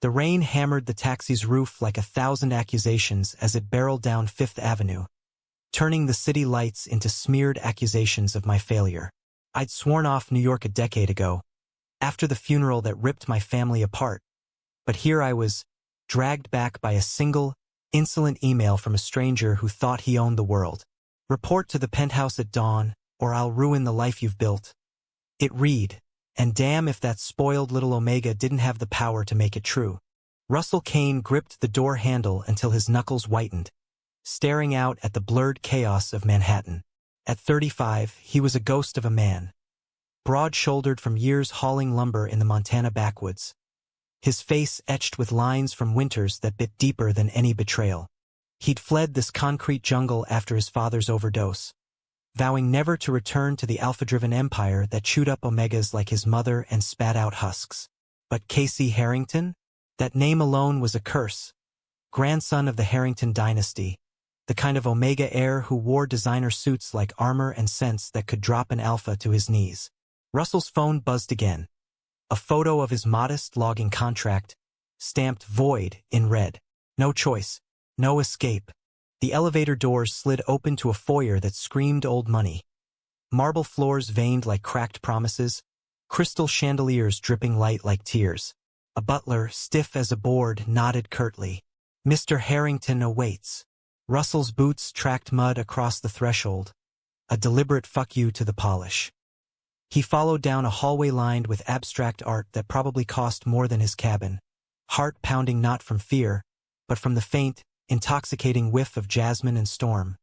The rain hammered the taxi's roof like 1,000 accusations as it barreled down Fifth Avenue, turning the city lights into smeared accusations of my failure. I'd sworn off New York a decade ago, after the funeral that ripped my family apart. But here I was, dragged back by a single, insolent email from a stranger who thought he owned the world. Report to the penthouse at dawn, or I'll ruin the life you've built. It read, and damn if that spoiled little Omega didn't have the power to make it true. Russell Kane gripped the door handle until his knuckles whitened, staring out at the blurred chaos of Manhattan. At 35, he was a ghost of a man, broad-shouldered from years hauling lumber in the Montana backwoods. His face etched with lines from winters that bit deeper than any betrayal. He'd fled this concrete jungle after his father's overdose, vowing never to return to the alpha-driven empire that chewed up Omegas like his mother and spat out husks. But Casey Harrington? That name alone was a curse. Grandson of the Harrington dynasty, the kind of Omega heir who wore designer suits like armor and sense that could drop an alpha to his knees. Russell's phone buzzed again. A photo of his modest logging contract, stamped void in red. No choice, no escape. The elevator doors slid open to a foyer that screamed old money. Marble floors veined like cracked promises, crystal chandeliers dripping light like tears. A butler, stiff as a board, nodded curtly. Mr. Harrington awaits. Russell's boots tracked mud across the threshold, a deliberate fuck you to the polish. He followed down a hallway lined with abstract art that probably cost more than his cabin, heart pounding not from fear, but from the faint, intoxicating whiff of jasmine and storm.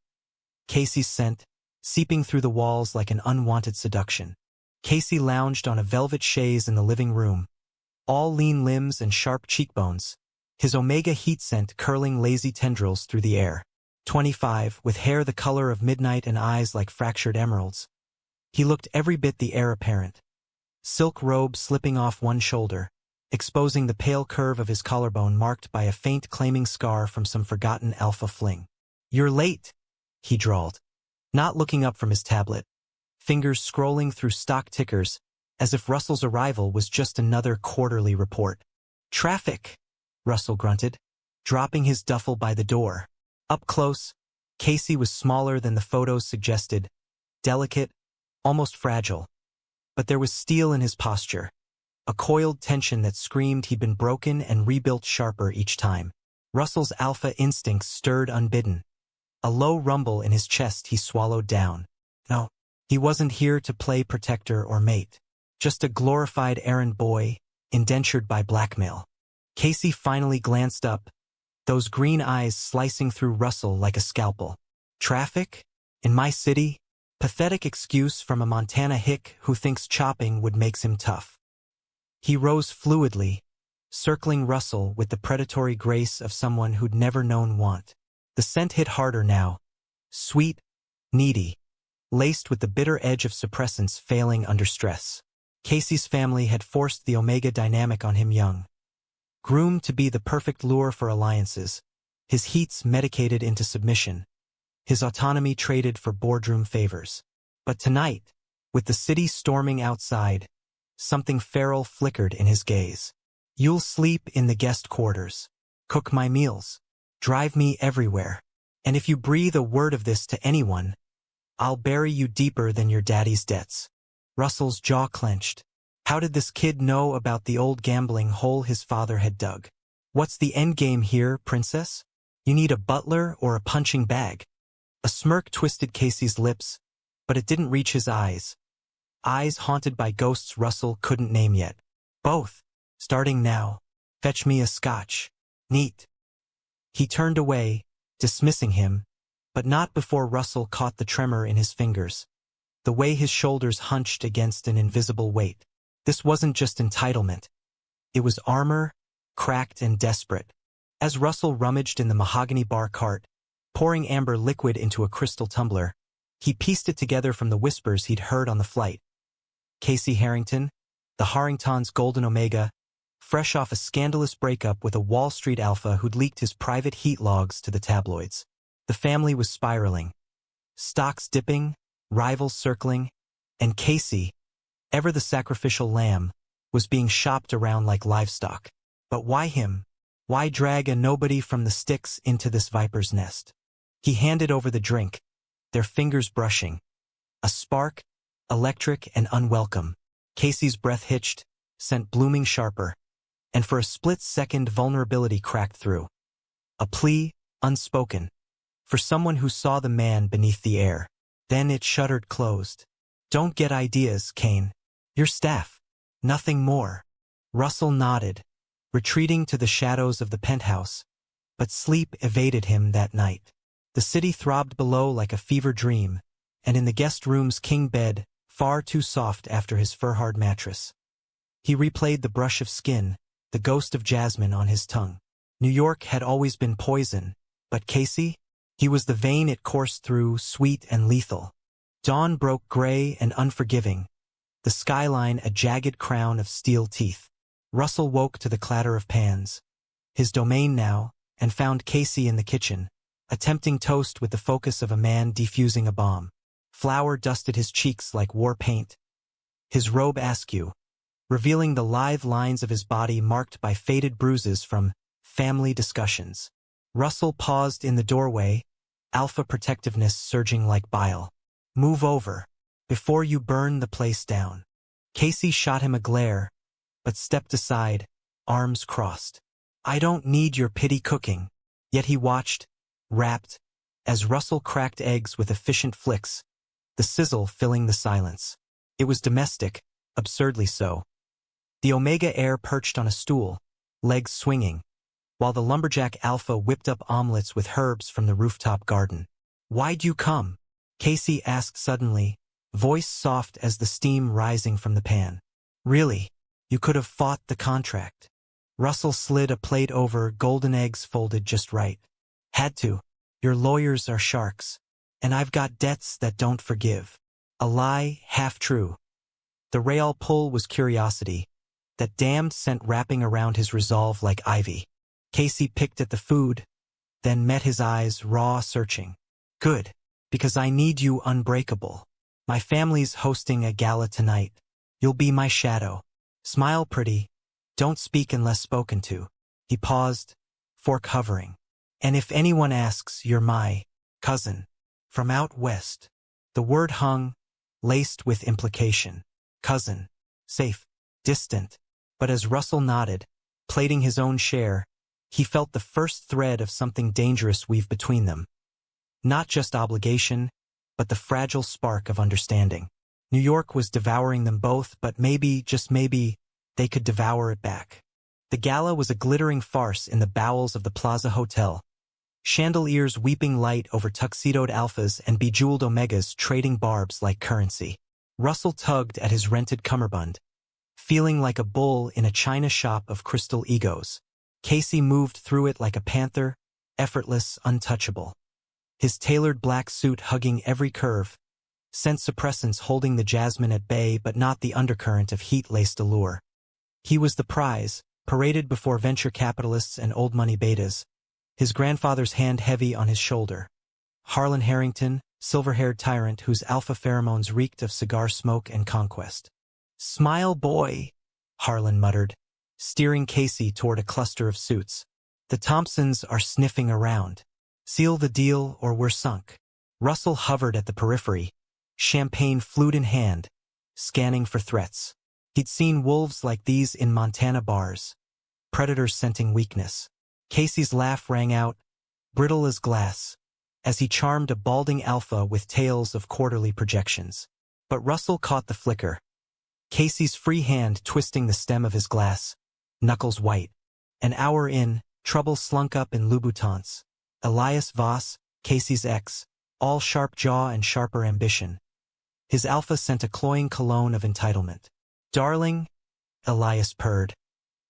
Casey's scent, seeping through the walls like an unwanted seduction. Casey lounged on a velvet chaise in the living room, all lean limbs and sharp cheekbones, his Omega heat scent curling lazy tendrils through the air. 25, with hair the color of midnight and eyes like fractured emeralds. He looked every bit the heir apparent. Silk robe slipping off one shoulder, exposing the pale curve of his collarbone marked by a faint claiming scar from some forgotten alpha fling. "You're late," he drawled, not looking up from his tablet, fingers scrolling through stock tickers, as if Russell's arrival was just another quarterly report. "Traffic," Russell grunted, dropping his duffel by the door. Up close, Casey was smaller than the photos suggested, delicate, almost fragile. But there was steel in his posture, a coiled tension that screamed he'd been broken and rebuilt sharper each time. Russell's alpha instincts stirred unbidden. A low rumble in his chest he swallowed down. No, he wasn't here to play protector or mate. Just a glorified errand boy, indentured by blackmail. Casey finally glanced up, those green eyes slicing through Russell like a scalpel. "Traffic? In my city? Pathetic excuse from a Montana hick who thinks chopping would make him tough." He rose fluidly, circling Russell with the predatory grace of someone who'd never known want. The scent hit harder now, sweet, needy, laced with the bitter edge of suppressants failing under stress. Casey's family had forced the Omega dynamic on him young. Groomed to be the perfect lure for alliances, his heats medicated into submission, his autonomy traded for boardroom favors. But tonight, with the city storming outside, something feral flickered in his gaze. "You'll sleep in the guest quarters, cook my meals, drive me everywhere, and if you breathe a word of this to anyone, I'll bury you deeper than your daddy's debts." Russell's jaw clenched. How did this kid know about the old gambling hole his father had dug? "What's the endgame here, princess? You need a butler or a punching bag?" A smirk twisted Casey's lips, but it didn't reach his eyes. Eyes haunted by ghosts Russell couldn't name yet. "Both. Starting now. Fetch me a scotch. Neat." He turned away, dismissing him, but not before Russell caught the tremor in his fingers, the way his shoulders hunched against an invisible weight. This wasn't just entitlement. It was armor, cracked and desperate. As Russell rummaged in the mahogany bar cart, pouring amber liquid into a crystal tumbler, he pieced it together from the whispers he'd heard on the flight. Casey Harrington, the Harrington's golden Omega, fresh off a scandalous breakup with a Wall Street alpha who'd leaked his private heat logs to the tabloids. The family was spiraling. Stocks dipping, rivals circling, and Casey, ever the sacrificial lamb, was being shopped around like livestock. But why him? Why drag a nobody from the sticks into this viper's nest? He handed over the drink, their fingers brushing. A spark, electric and unwelcome. Casey's breath hitched, sent blooming sharper, and for a split second vulnerability cracked through. A plea, unspoken, for someone who saw the man beneath the air. Then it shuttered closed. Don't get ideas, Kane. Your staff. Nothing more. Russell nodded, retreating to the shadows of the penthouse, but sleep evaded him that night. The city throbbed below like a fever dream, and in the guest room's king bed, far too soft after his fur-hard mattress. He replayed the brush of skin, the ghost of jasmine on his tongue. New York had always been poison, but Casey? He was the vein it coursed through, sweet and lethal. Dawn broke gray and unforgiving, the skyline a jagged crown of steel teeth. Russell woke to the clatter of pans. His domain now, and found Casey in the kitchen, attempting toast with the focus of a man defusing a bomb. Flour dusted his cheeks like war paint. His robe askew, revealing the lithe lines of his body marked by faded bruises from family discussions. Russell paused in the doorway, alpha protectiveness surging like bile. Move over, before you burn the place down. Casey shot him a glare, but stepped aside, arms crossed. I don't need your pity cooking. Yet he watched, rapt, as Russell cracked eggs with efficient flicks, the sizzle filling the silence. It was domestic, absurdly so. The Omega Heir perched on a stool, legs swinging, while the lumberjack Alpha whipped up omelets with herbs from the rooftop garden. Why'd you come? Casey asked suddenly, voice soft as the steam rising from the pan. Really, you could have fought the contract. Russell slid a plate over, golden eggs folded just right. Had to. Your lawyers are sharks. And I've got debts that don't forgive. A lie, half true. The real pull was curiosity, that damned scent wrapping around his resolve like ivy. Casey picked at the food, then met his eyes, raw, searching. Good, because I need you unbreakable. My family's hosting a gala tonight. You'll be my shadow. Smile pretty. Don't speak unless spoken to. He paused, fork hovering. And if anyone asks, you're my cousin. From out west. The word hung, laced with implication. Cousin. Safe. Distant. But as Russell nodded, plating his own share, he felt the first thread of something dangerous weave between them. Not just obligation, but the fragile spark of understanding. New York was devouring them both, but maybe, just maybe, they could devour it back. The gala was a glittering farce in the bowels of the Plaza Hotel. Chandeliers weeping light over tuxedoed alphas and bejeweled omegas trading barbs like currency. Russell tugged at his rented cummerbund, feeling like a bull in a china shop of crystal egos. Casey moved through it like a panther, effortless, untouchable. His tailored black suit hugging every curve, scent suppressants holding the jasmine at bay but not the undercurrent of heat-laced allure. He was the prize, paraded before venture capitalists and old money betas, his grandfather's hand heavy on his shoulder. Harlan Harrington, silver-haired tyrant whose alpha pheromones reeked of cigar smoke and conquest. Smile, boy, Harlan muttered, steering Casey toward a cluster of suits. The Thompsons are sniffing around. Seal the deal or we're sunk. Russell hovered at the periphery, champagne flute in hand, scanning for threats. He'd seen wolves like these in Montana bars, predators scenting weakness. Casey's laugh rang out, brittle as glass, as he charmed a balding alpha with tales of quarterly projections. But Russell caught the flicker. Casey's free hand twisting the stem of his glass, knuckles white. An hour in, trouble slunk up in Louboutins. Elias Voss, Casey's ex, all sharp jaw and sharper ambition. His alpha sent a cloying cologne of entitlement. Darling, Elias purred,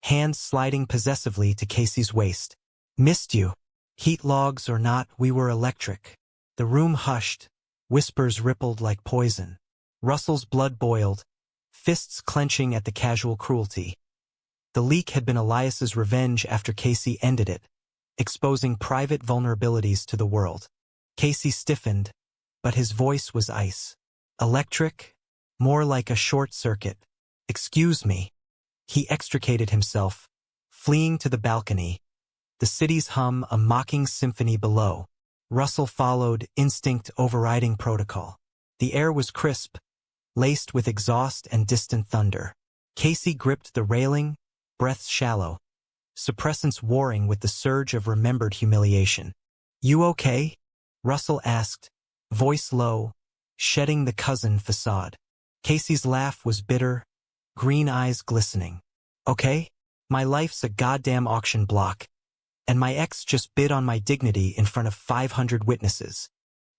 hands sliding possessively to Casey's waist. Missed you. Heat logs or not, we were electric. The room hushed, whispers rippled like poison. Russell's blood boiled, fists clenching at the casual cruelty. The leak had been Elias's revenge after Casey ended it, exposing private vulnerabilities to the world. Casey stiffened, but his voice was ice. Electric? More like a short circuit. Excuse me. He extricated himself, fleeing to the balcony. The city's hum a mocking symphony below. Russell followed, instinct overriding protocol. The air was crisp, laced with exhaust and distant thunder. Casey gripped the railing, breaths shallow, suppressants warring with the surge of remembered humiliation. "You okay?" Russell asked, voice low, shedding the cousin facade. Casey's laugh was bitter, green eyes glistening. "Okay? My life's a goddamn auction block. And my ex just bid on my dignity in front of 500 witnesses."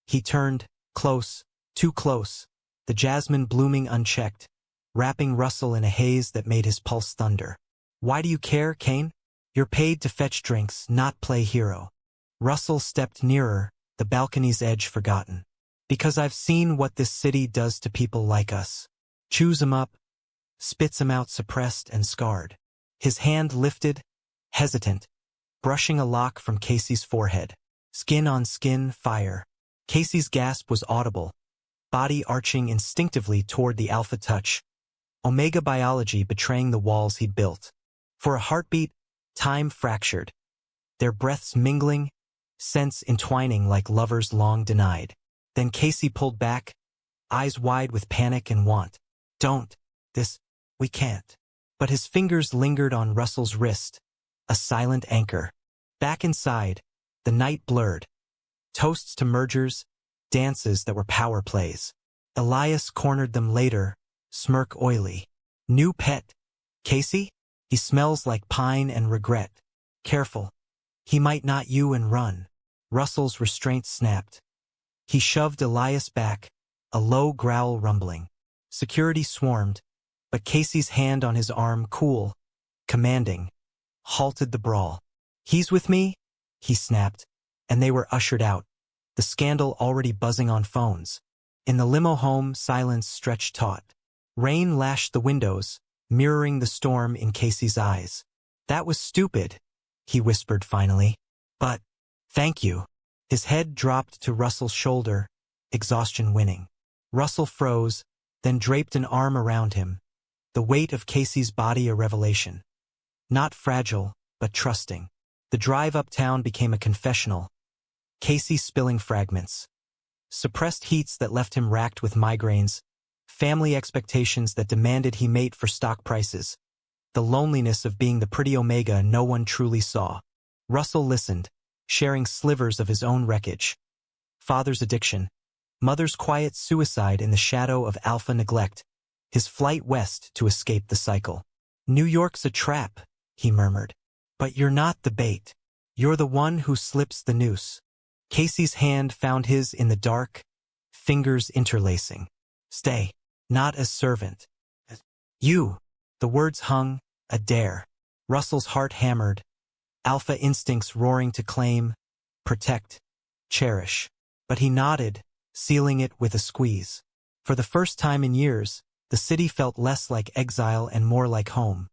He turned, close, too close, the jasmine blooming unchecked, wrapping Russell in a haze that made his pulse thunder. "Why do you care, Kane? You're paid to fetch drinks, not play hero." Russell stepped nearer, the balcony's edge forgotten. "Because I've seen what this city does to people like us. Chews 'em up, spits 'em out suppressed and scarred." His hand lifted, hesitant, brushing a lock from Casey's forehead. Skin on skin, fire. Casey's gasp was audible, body arching instinctively toward the alpha touch. Omega biology betraying the walls he'd built. For a heartbeat, time fractured. Their breaths mingling, sense entwining like lovers long denied. Then Casey pulled back, eyes wide with panic and want. "Don't. We can't." But his fingers lingered on Russell's wrist, a silent anchor. Back inside, the night blurred. Toasts to mergers, dances that were power plays. Elias cornered them later, smirk oily. "New pet. Casey? He smells like pine and regret. Careful. He might knot you and run." Russell's restraint snapped. He shoved Elias back, a low growl rumbling. Security swarmed, but Casey's hand on his arm, cool, commanding, halted the brawl. "He's with me?" he snapped, and they were ushered out, the scandal already buzzing on phones. In the limo home, silence stretched taut. Rain lashed the windows, mirroring the storm in Casey's eyes. "That was stupid," he whispered finally. "But, thank you." His head dropped to Russell's shoulder, exhaustion winning. Russell froze, then draped an arm around him, the weight of Casey's body a revelation. Not fragile, but trusting. The drive uptown became a confessional, Casey spilling fragments. Suppressed heats that left him racked with migraines, family expectations that demanded he mate for stock prices, the loneliness of being the pretty Omega no one truly saw. Russell listened, sharing slivers of his own wreckage. Father's addiction, mother's quiet suicide in the shadow of alpha neglect, his flight west to escape the cycle. "New York's a trap," he murmured. "But you're not the bait. You're the one who slips the noose." Casey's hand found his in the dark, fingers interlacing. "Stay. Not as servant. You." The words hung, a dare. Russell's heart hammered, alpha instincts roaring to claim, protect, cherish. But he nodded, sealing it with a squeeze. For the first time in years, the city felt less like exile and more like home.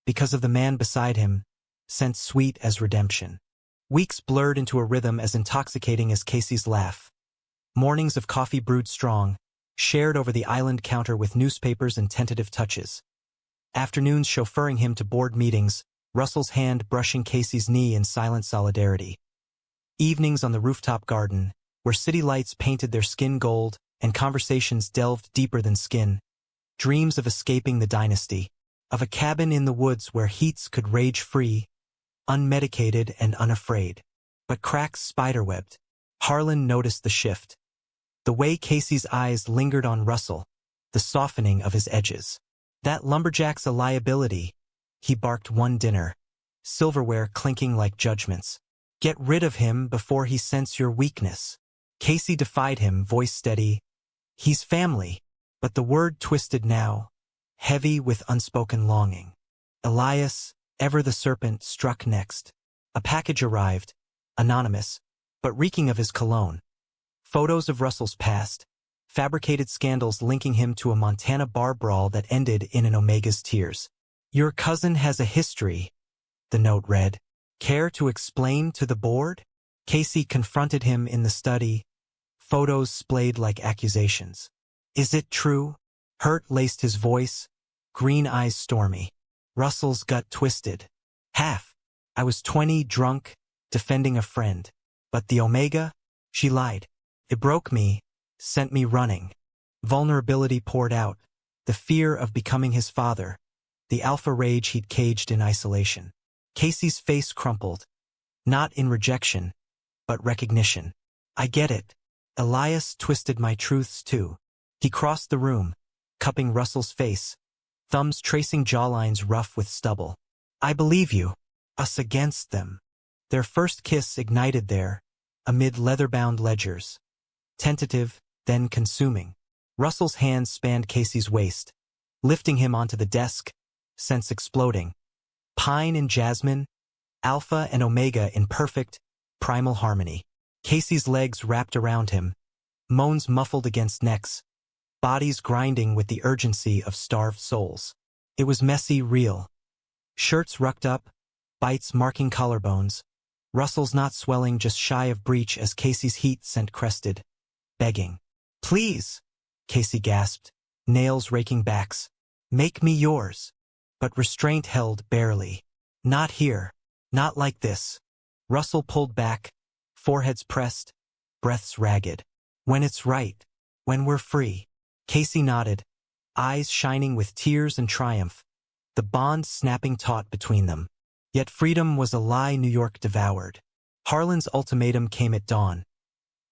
Because of the man beside him, sent sweet as redemption. Weeks blurred into a rhythm as intoxicating as Casey's laugh. Mornings of coffee brewed strong, shared over the island counter with newspapers and tentative touches. Afternoons chauffeuring him to board meetings, Russell's hand brushing Casey's knee in silent solidarity. Evenings on the rooftop garden, where city lights painted their skin gold and conversations delved deeper than skin. Dreams of escaping the dynasty, of a cabin in the woods where heats could rage free, unmedicated and unafraid. But cracks spiderwebbed. Harlan noticed the shift. The way Casey's eyes lingered on Russell, the softening of his edges. "That lumberjack's a liability," he barked one dinner, silverware clinking like judgments. "Get rid of him before he sense your weakness." Casey defied him, voice steady. "He's family." But the word twisted now, heavy with unspoken longing. Elias, ever the serpent, struck next. A package arrived, anonymous, but reeking of his cologne. Photos of Russell's past, fabricated scandals linking him to a Montana bar brawl that ended in an Omega's tears. "Your cousin has a history," the note read. "Care to explain to the board?" Casey confronted him in the study, photos splayed like accusations. "Is it true?" Hurt laced his voice, green eyes stormy. Russell's gut twisted. Half. I was 20, drunk, defending a friend. But the Omega? She lied. It broke me, sent me running. Vulnerability poured out. The fear of becoming his father. The alpha rage he'd caged in isolation. Casey's face crumpled. Not in rejection, but recognition. I get it. Elias twisted my truths too. He crossed the room, cupping Russell's face, thumbs tracing jawlines rough with stubble. I believe you. Us against them. Their first kiss ignited there, amid leather-bound ledgers. Tentative, then consuming. Russell's hands spanned Casey's waist, lifting him onto the desk, sense exploding. Pine and jasmine, alpha and omega in perfect, primal harmony. Casey's legs wrapped around him, moans muffled against necks, bodies grinding with the urgency of starved souls. It was messy, real. Shirts rucked up, bites marking collarbones. Russell's not swelling, just shy of breach as Casey's heat sent crested. Begging. Please, Casey gasped, nails raking backs. Make me yours. But restraint held barely. Not here. Not like this. Russell pulled back, foreheads pressed, breaths ragged. When it's right. When we're free. Casey nodded, eyes shining with tears and triumph, the bond snapping taut between them. Yet freedom was a lie New York devoured. Harlan's ultimatum came at dawn.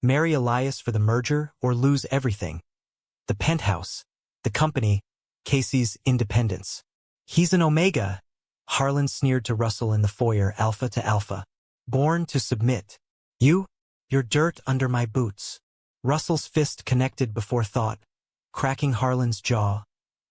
Marry Elias for the merger or lose everything. The penthouse, the company, Casey's independence. He's an Omega, Harlan sneered to Russell in the foyer, alpha to alpha. Born to submit. You're dirt under my boots. Russell's fist connected before thought, cracking Harlan's jaw.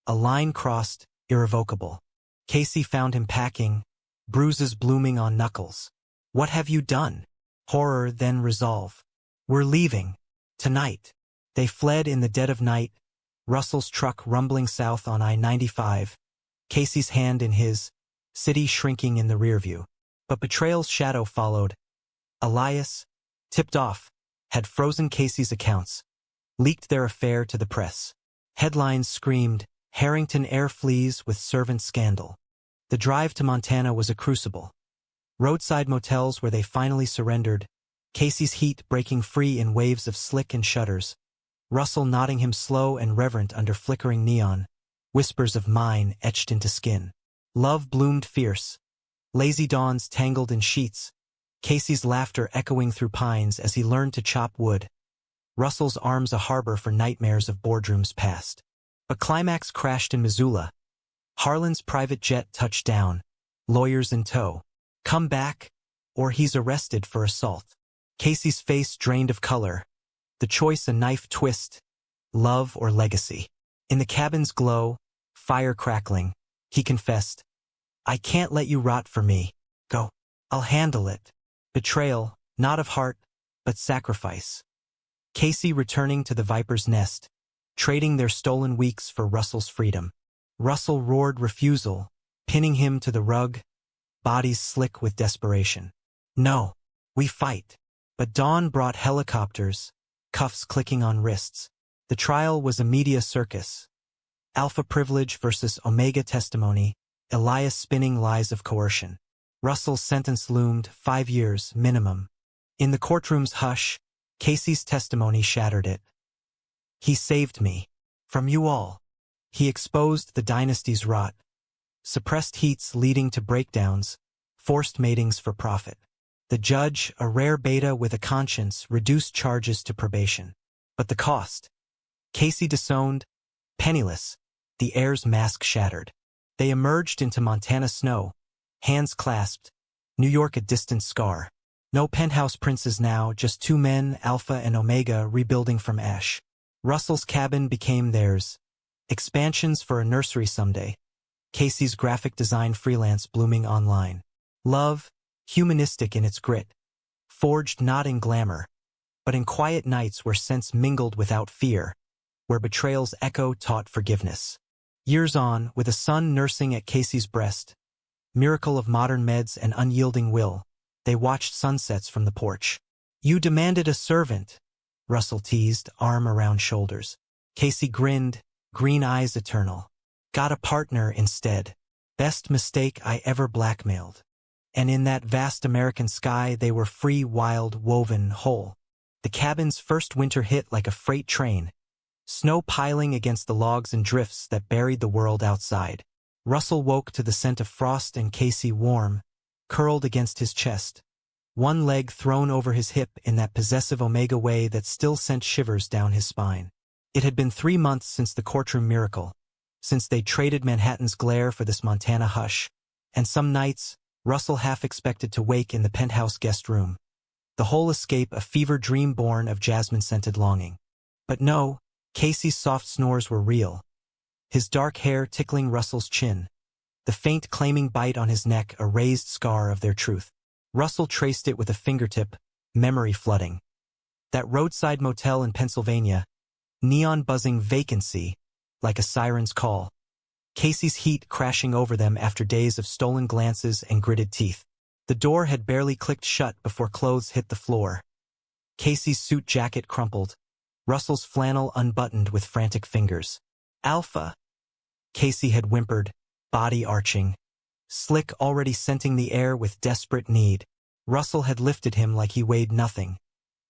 A line crossed, irrevocable. Casey found him packing, bruises blooming on knuckles. What have you done? Horror, then resolve. We're leaving. Tonight. They fled in the dead of night, Russell's truck rumbling south on I-95, Casey's hand in his, city shrinking in the rearview. But betrayal's shadow followed. Elias, tipped off, had frozen Casey's accounts, leaked their affair to the press. Headlines screamed, Harrington heir flees with servant scandal. The drive to Montana was a crucible. Roadside motels where they finally surrendered, Casey's heat breaking free in waves of slick and shudders, Russell nodding him slow and reverent under flickering neon, whispers of mine etched into skin. Love bloomed fierce. Lazy dawns tangled in sheets, Casey's laughter echoing through pines as he learned to chop wood. Russell's arms a harbor for nightmares of boardrooms past. But climax crashed in Missoula. Harlan's private jet touched down, lawyers in tow. Come back, or he's arrested for assault. Casey's face drained of color. The choice a knife twist, love or legacy. In the cabin's glow, fire crackling, he confessed, I can't let you rot for me. Go. I'll handle it. Betrayal, not of heart, but sacrifice. Casey returning to the Viper's nest, trading their stolen weeks for Russell's freedom. Russell roared refusal, pinning him to the rug, bodies slick with desperation. No, we fight. But dawn brought helicopters, cuffs clicking on wrists. The trial was a media circus. Alpha privilege versus Omega testimony, Elias spinning lies of coercion. Russell's sentence loomed, 5 years, minimum. In the courtroom's hush, Casey's testimony shattered it. He saved me. From you all. He exposed the dynasty's rot. Suppressed heats leading to breakdowns, forced matings for profit. The judge, a rare beta with a conscience, reduced charges to probation. But the cost? Casey disowned, penniless, the heir's mask shattered. They emerged into Montana snow, hands clasped, New York a distant scar. No penthouse princes now, just 2 men, Alpha and Omega, rebuilding from ash. Russell's cabin became theirs. Expansions for a nursery someday. Casey's graphic design freelance blooming online. Love, humanistic in its grit. Forged not in glamour, but in quiet nights where sense mingled without fear, where betrayal's echo taught forgiveness. Years on, with a son nursing at Casey's breast, miracle of modern meds and unyielding will, they watched sunsets from the porch. You demanded a servant, Russell teased, arm around shoulders. Casey grinned, green eyes eternal. Got a partner instead. Best mistake I ever blackmailed. and in that vast American sky they were free, wild, woven, whole. The cabin's first winter hit like a freight train, snow piling against the logs and drifts that buried the world outside. Russell woke to the scent of frost and Casey warm, curled against his chest, one leg thrown over his hip in that possessive omega way that still sent shivers down his spine. It had been 3 months since the courtroom miracle, since they traded Manhattan's glare for this Montana hush, and some nights, Russell half expected to wake in the penthouse guest room, the whole escape a fever dream born of jasmine-scented longing. But no, Casey's soft snores were real, his dark hair tickling Russell's chin, the faint claiming bite on his neck a raised scar of their truth. Russell traced it with a fingertip, memory flooding. That roadside motel in Pennsylvania, neon buzzing vacancy, like a siren's call. Casey's heat crashing over them after days of stolen glances and gritted teeth. The door had barely clicked shut before clothes hit the floor. Casey's suit jacket crumpled, Russell's flannel unbuttoned with frantic fingers. "Alpha," Casey had whimpered, body arching, Slick already scenting the air with desperate need. Russell had lifted him like he weighed nothing,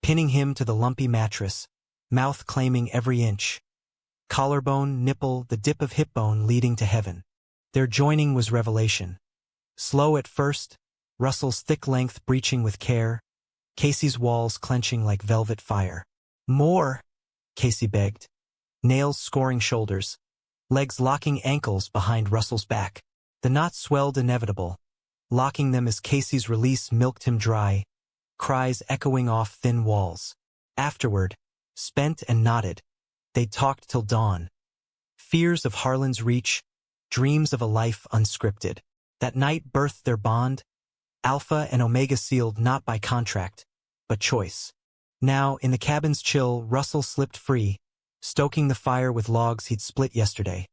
pinning him to the lumpy mattress, mouth claiming every inch. Collarbone, nipple, the dip of hip bone leading to heaven. Their joining was revelation. Slow at first, Russell's thick length breaching with care, Casey's walls clenching like velvet fire. "More," Casey begged. Nails scoring shoulders, legs locking ankles behind Russell's back. The knot swelled inevitable, locking them as Casey's release milked him dry, cries echoing off thin walls. Afterward, spent and knotted, they talked till dawn. Fears of Harlan's reach, dreams of a life unscripted. That night birthed their bond, Alpha and Omega sealed not by contract, but choice. Now, in the cabin's chill, Russell slipped free, stoking the fire with logs he'd split yesterday.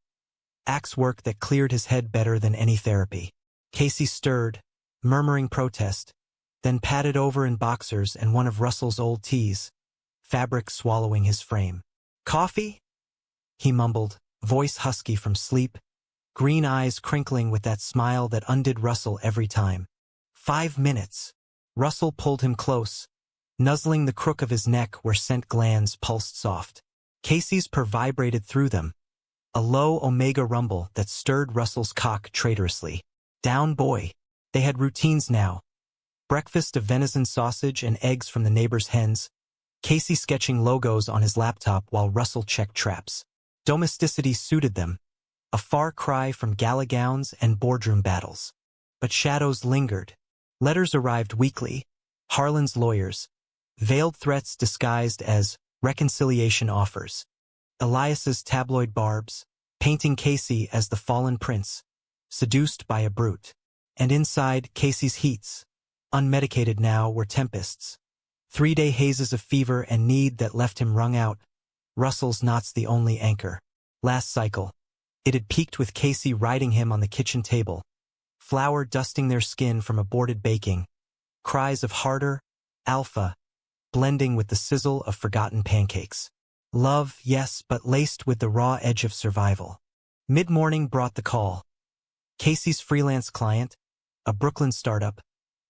Axe work that cleared his head better than any therapy. Casey stirred, murmuring protest, then patted over in boxers and one of Russell's old tees, fabric swallowing his frame. "Coffee?" he mumbled, voice husky from sleep, green eyes crinkling with that smile that undid Russell every time. 5 minutes. Russell pulled him close, nuzzling the crook of his neck where scent glands pulsed soft. Casey's purr vibrated through them, a low omega rumble that stirred Russell's cock traitorously. Down boy. They had routines now. Breakfast of venison sausage and eggs from the neighbor's hens, Casey sketching logos on his laptop while Russell checked traps. Domesticity suited them, a far cry from gala gowns and boardroom battles. But shadows lingered. Letters arrived weekly, Harlan's lawyers, veiled threats disguised as reconciliation offers. Elias's tabloid barbs, painting Casey as the fallen prince, seduced by a brute. And inside, Casey's heats, unmedicated now, were tempests. 3-day hazes of fever and need that left him wrung out. Russell's knot's the only anchor. Last cycle, it had peaked with Casey riding him on the kitchen table, flour dusting their skin from aborted baking, cries of harder, alpha, blending with the sizzle of forgotten pancakes. Love, yes, but laced with the raw edge of survival. Mid-morning brought the call. Casey's freelance client, a Brooklyn startup,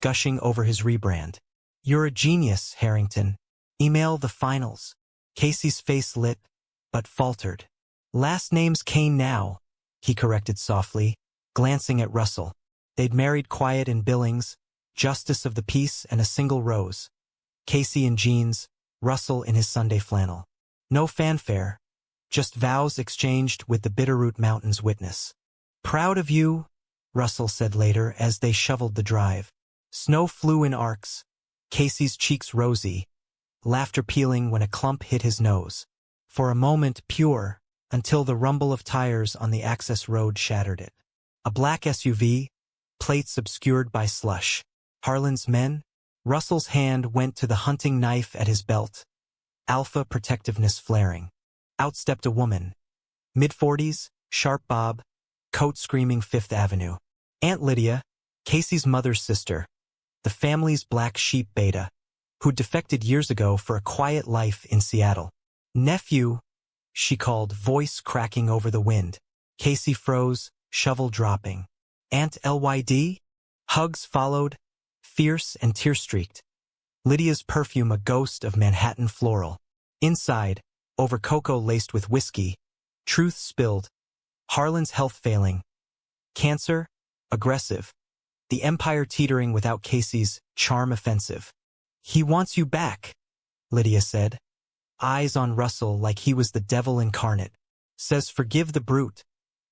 gushing over his rebrand. "You're a genius, Harrington. Email the finals." Casey's face lit, but faltered. "Last name's Kane now," he corrected softly, glancing at Russell. They'd married quiet in Billings, justice of the peace and a single rose. Casey in jeans, Russell in his Sunday flannel. No fanfare, just vows exchanged with the Bitterroot Mountains witness. "Proud of you," Russell said later as they shoveled the drive. Snow flew in arcs, Casey's cheeks rosy, laughter peeling when a clump hit his nose. For a moment pure, until the rumble of tires on the access road shattered it. A black SUV, plates obscured by slush. Harlan's men? Russell's hand went to the hunting knife at his belt, alpha protectiveness flaring. Out stepped a woman. Mid-40s, sharp bob, coat screaming 5th Avenue. Aunt Lydia, Casey's mother's sister, the family's black sheep beta, who'd defected years ago for a quiet life in Seattle. "Nephew," she called, voice cracking over the wind. Casey froze, shovel dropping. "Aunt LYD?" Hugs followed, fierce and tear-streaked. Lydia's perfume a ghost of Manhattan floral. Inside, over cocoa laced with whiskey, truth spilled. Harlan's health failing. Cancer, aggressive. The empire teetering without Casey's charm offensive. He wants you back, Lydia said. Eyes on Russell like he was the devil incarnate. Says forgive the brute.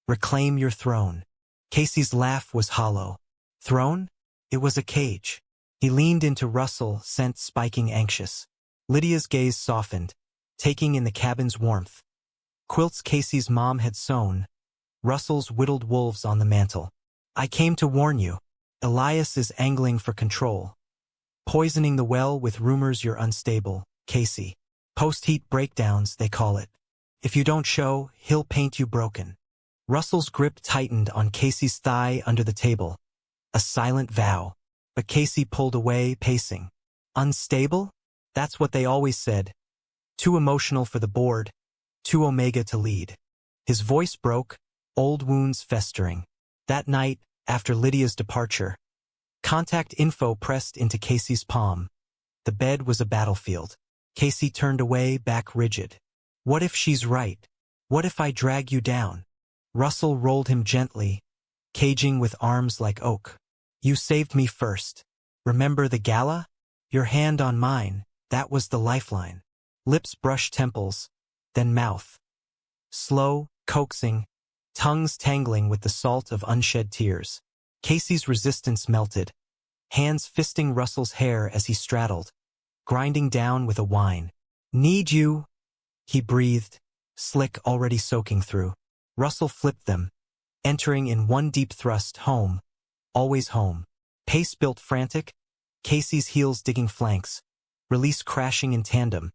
Reclaim your throne. Casey's laugh was hollow. Throne? It was a cage. He leaned into Russell, scent spiking anxious. Lydia's gaze softened, taking in the cabin's warmth. Quilts Casey's mom had sewn. Russell's whittled wolves on the mantel. I came to warn you. Elias is angling for control. Poisoning the well with rumors you're unstable, Casey. Post-heat breakdowns, they call it. If you don't show, he'll paint you broken. Russell's grip tightened on Casey's thigh under the table. A silent vow. But Casey pulled away, pacing. Unstable? That's what they always said. Too emotional for the board. Too Omega to lead. His voice broke, old wounds festering. That night, after Lydia's departure, contact info pressed into Casey's palm. The bed was a battlefield. Casey turned away, back rigid. What if she's right? What if I drag you down? Russell rolled him gently, caging with arms like oak. You saved me first. Remember the gala? Your hand on mine, that was the lifeline. Lips brushed temples, then mouth. Slow, coaxing, tongues tangling with the salt of unshed tears. Casey's resistance melted, hands fisting Russell's hair as he straddled, grinding down with a whine. Need you, he breathed, slick already soaking through. Russell flipped them, entering in one deep thrust, home. Always home. Pace built frantic, Casey's heels digging flanks, release crashing in tandem,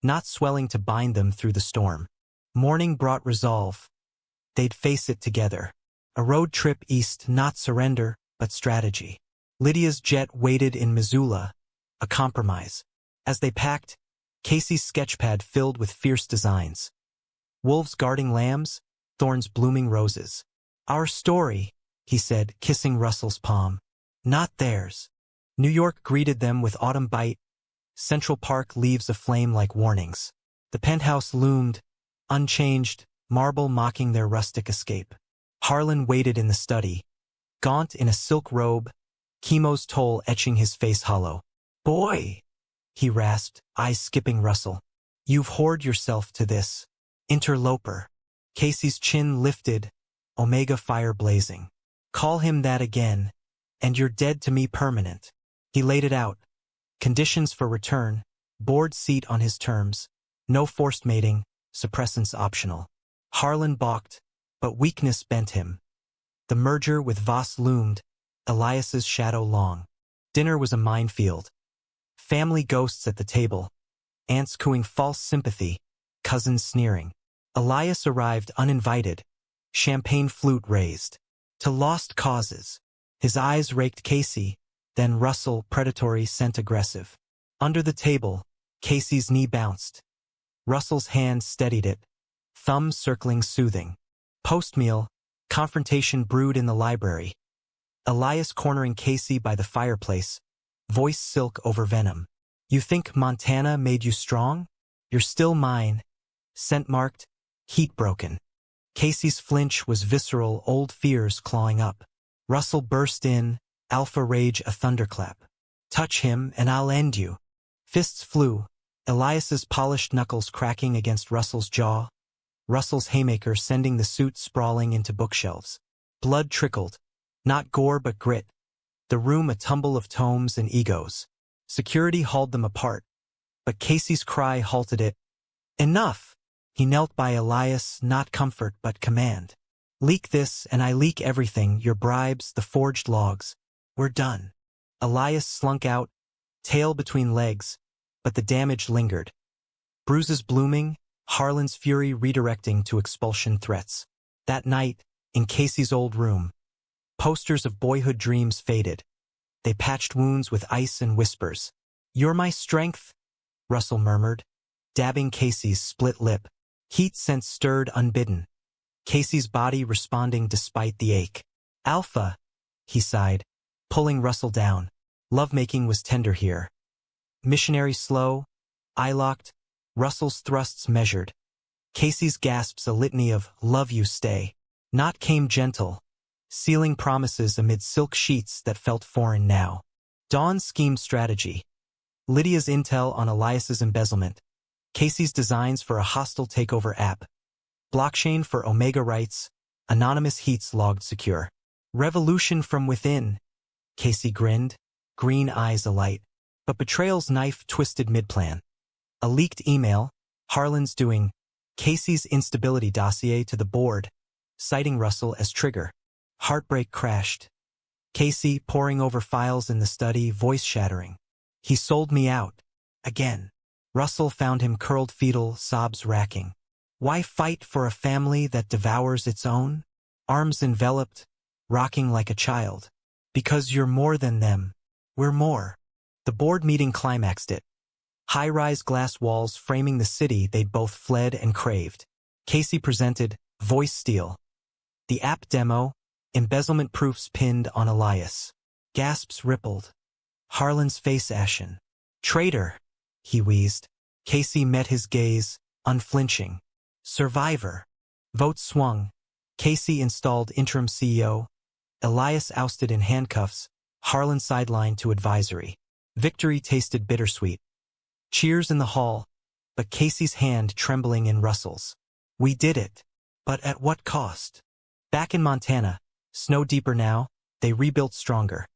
not swelling to bind them through the storm. Morning brought resolve. They'd face it together. A road trip east, not surrender, but strategy. Lydia's jet waited in Missoula, a compromise. As they packed, Casey's sketchpad filled with fierce designs. Wolves guarding lambs, thorns blooming roses. Our story, he said, kissing Russell's palm. Not theirs. New York greeted them with autumn bite. Central Park leaves aflame like warnings. The penthouse loomed, unchanged, marble mocking their rustic escape. Harlan waited in the study, gaunt in a silk robe, chemo's toll etching his face hollow. Boy, he rasped, eyes skipping Russell. You've whored yourself to this. Interloper. Casey's chin lifted, Omega fire blazing. Call him that again, and you're dead to me permanent. He laid it out. Conditions for return, board seat on his terms, no forced mating, suppressants optional. Harlan balked, but weakness bent him. The merger with Voss loomed, Elias's shadow long. Dinner was a minefield. Family ghosts at the table, aunts cooing false sympathy, cousins sneering. Elias arrived uninvited, champagne flute raised. To lost causes. His eyes raked Casey, then Russell, predatory, scent aggressive. Under the table, Casey's knee bounced. Russell's hand steadied it, thumb circling soothing. Post-meal, confrontation brewed in the library. Elias cornering Casey by the fireplace, voice silk over venom. You think Montana made you strong? You're still mine. Scent marked, heat broken. Casey's flinch was visceral, old fears clawing up. Russell burst in, alpha rage a thunderclap. Touch him and I'll end you. Fists flew, Elias's polished knuckles cracking against Russell's jaw. Russell's haymaker sending the suit sprawling into bookshelves. Blood trickled, not gore but grit. The room a tumble of tomes and egos. Security hauled them apart, but Casey's cry halted it. Enough! He knelt by Elias, not comfort but command. Leak this and I leak everything, your bribes, the forged logs. We're done. Elias slunk out, tail between legs, but the damage lingered. Bruises blooming, Harlan's fury redirecting to expulsion threats. That night, in Casey's old room, posters of boyhood dreams faded. They patched wounds with ice and whispers. You're my strength, Russell murmured, dabbing Casey's split lip. Heat sense stirred unbidden. Casey's body responding despite the ache. Alpha, he sighed, pulling Russell down. Lovemaking was tender here. Missionary slow, eye-locked, Russell's thrusts measured. Casey's gasps a litany of, "Love you, stay." Not came gentle, sealing promises amid silk sheets that felt foreign now. Dawn's schemed strategy. Lydia's intel on Elias's embezzlement. Casey's designs for a hostile takeover app. Blockchain for Omega rights. Anonymous heats logged secure. Revolution from within. Casey grinned, green eyes alight. But betrayal's knife twisted mid-plan. A leaked email, Harlan's doing Casey's instability dossier to the board, citing Russell as trigger. Heartbreak crashed. Casey poring over files in the study, voice shattering. He sold me out. Again. Russell found him curled fetal, sobs racking. Why fight for a family that devours its own? Arms enveloped, rocking like a child. Because you're more than them. We're more. The board meeting climaxed it. High-rise glass walls framing the city they'd both fled and craved. Casey presented, voice steal. The app demo, embezzlement proofs pinned on Elias. Gasps rippled. Harlan's face ashen. Traitor, he wheezed. Casey met his gaze, unflinching. Survivor. Vote swung. Casey installed interim CEO. Elias ousted in handcuffs. Harlan sidelined to advisory. Victory tasted bittersweet. Cheers in the hall, but Casey's hand trembling in Russell's. We did it. But at what cost? Back in Montana, snow deeper now, they rebuilt stronger.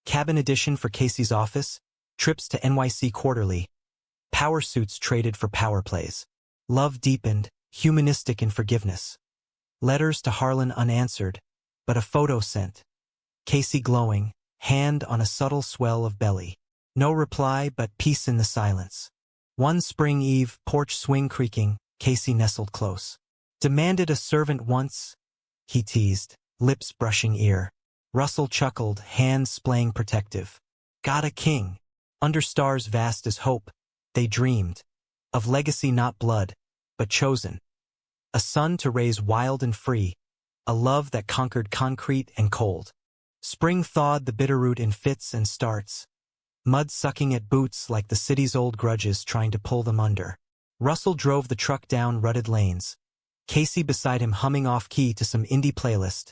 Cabin edition for Casey's office, trips to NYC quarterly. Power suits traded for power plays. Love deepened, humanistic in forgiveness. Letters to Harlan unanswered, but a photo sent. Casey glowing, hand on a subtle swell of belly. No reply but peace in the silence. One spring eve, porch swing creaking, Casey nestled close. Demanded a servant once, he teased, lips brushing ear. Russell chuckled, hands splaying protective. Got a king. Under stars vast as hope, they dreamed. Of legacy not blood, but chosen. A son to raise wild and free. A love that conquered concrete and cold. Spring thawed the bitterroot in fits and starts. Mud sucking at boots like the city's old grudges trying to pull them under. Russell drove the truck down rutted lanes. Casey beside him humming off-key to some indie playlist.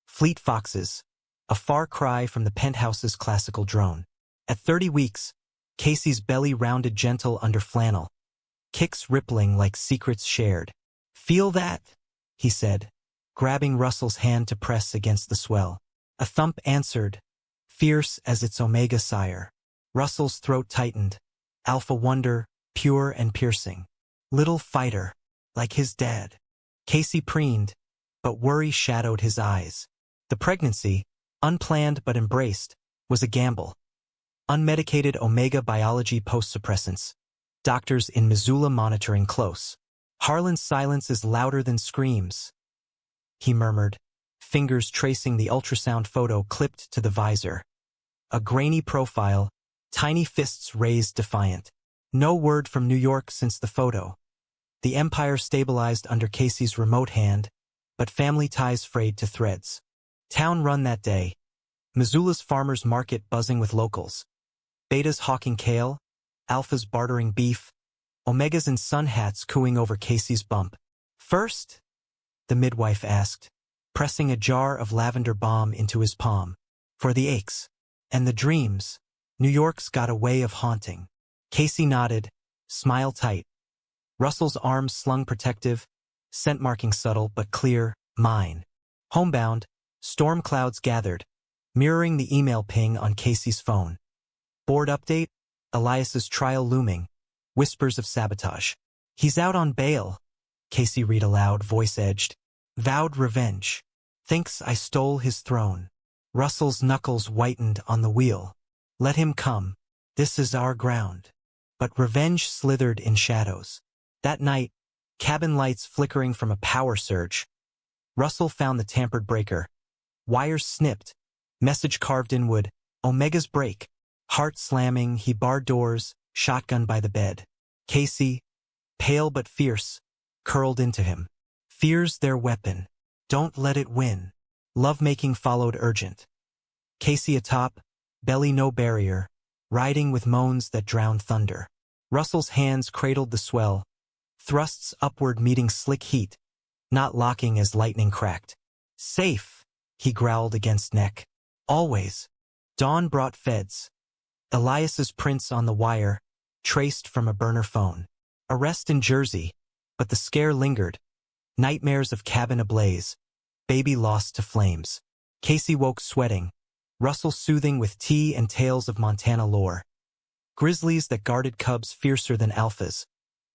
Fleet Foxes, a far cry from the penthouse's classical drone. At 30 weeks, Casey's belly rounded gentle under flannel. Kicks rippling like secrets shared. Feel that? He said, grabbing Russell's hand to press against the swell. A thump answered, fierce as its Omega sire. Russell's throat tightened. Alpha wonder, pure and piercing. Little fighter, like his dad. Casey preened, but worry shadowed his eyes. The pregnancy, unplanned but embraced, was a gamble. Unmedicated Omega biology post-suppressants. Doctors in Missoula monitoring close. Harlan's silence is louder than screams. He murmured, fingers tracing the ultrasound photo clipped to the visor. A grainy profile, tiny fists raised defiant. No word from New York since the photo. The empire stabilized under Casey's remote hand, but family ties frayed to threads. Town run that day. Missoula's farmers market buzzing with locals. Betas hawking kale, alphas bartering beef, omegas in sun hats cooing over Casey's bump. First? The midwife asked, pressing a jar of lavender balm into his palm. For the aches. And the dreams. New York's got a way of haunting. Casey nodded, smile tight. Russell's arms slung protective, scent marking subtle but clear, mine. Homebound, storm clouds gathered, mirroring the email ping on Casey's phone. Board update, Elias's trial looming, whispers of sabotage. He's out on bail, Casey read aloud, voice edged. Vowed revenge. Thinks I stole his throne. Russell's knuckles whitened on the wheel. Let him come. This is our ground. But revenge slithered in shadows. That night, cabin lights flickering from a power surge. Russell found the tampered breaker. Wires snipped. Message carved in wood. Omega's break. Heart slamming, he barred doors, shotgun by the bed. Casey, pale but fierce, curled into him. Fear's their weapon. Don't let it win. Lovemaking followed urgent. Casey atop, belly no barrier, riding with moans that drowned thunder. Russell's hands cradled the swell, thrusts upward meeting slick heat, not locking as lightning cracked. Safe, he growled against neck. Always. Dawn brought feds. Elias's prints on the wire, traced from a burner phone. Arrest in Jersey, but the scare lingered. Nightmares of cabin ablaze. Baby lost to flames. Casey woke sweating. Russell soothing with tea and tales of Montana lore. Grizzlies that guarded cubs fiercer than alphas.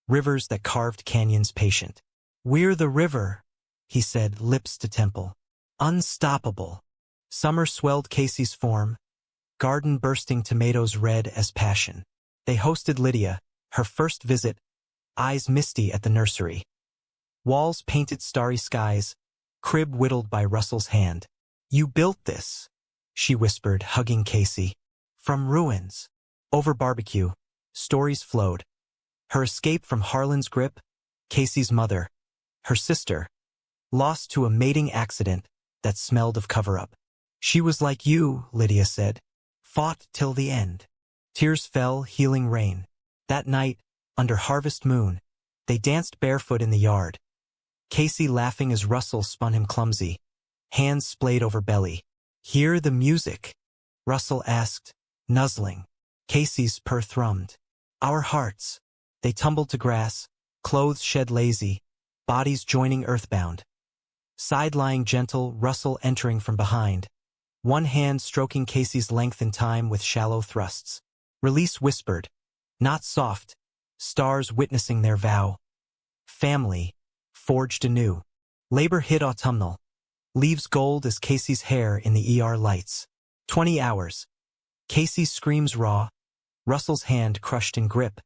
Rivers that carved canyons patient. "We're the river," he said, lips to temple. Unstoppable. Summer swelled Casey's form. Garden bursting, tomatoes red as passion. They hosted Lydia, her first visit, eyes misty at the nursery. Walls painted starry skies, crib whittled by Russell's hand. "You built this," she whispered, hugging Casey. "From ruins." Over barbecue, stories flowed. Her escape from Harlan's grip, Casey's mother, her sister, lost to a mating accident that smelled of cover-up. "She was like you," Lydia said. "Fought till the end." Tears fell, healing rain. That night, under harvest moon, they danced barefoot in the yard. Casey laughing as Russell spun him clumsy, hands splayed over belly. "Hear the music?" Russell asked, nuzzling. Casey's purr thrummed. "Our hearts." They tumbled to grass, clothes shed lazy, bodies joining earthbound. Side lying gentle, Russell entering from behind. One hand stroking Casey's length in time with shallow thrusts. Release whispered, not soft, stars witnessing their vow. Family, forged anew. Labor hit autumnal. Leaves gold as Casey's hair in the ER lights. 20 hours. Casey screams raw. Russell's hand crushed in grip.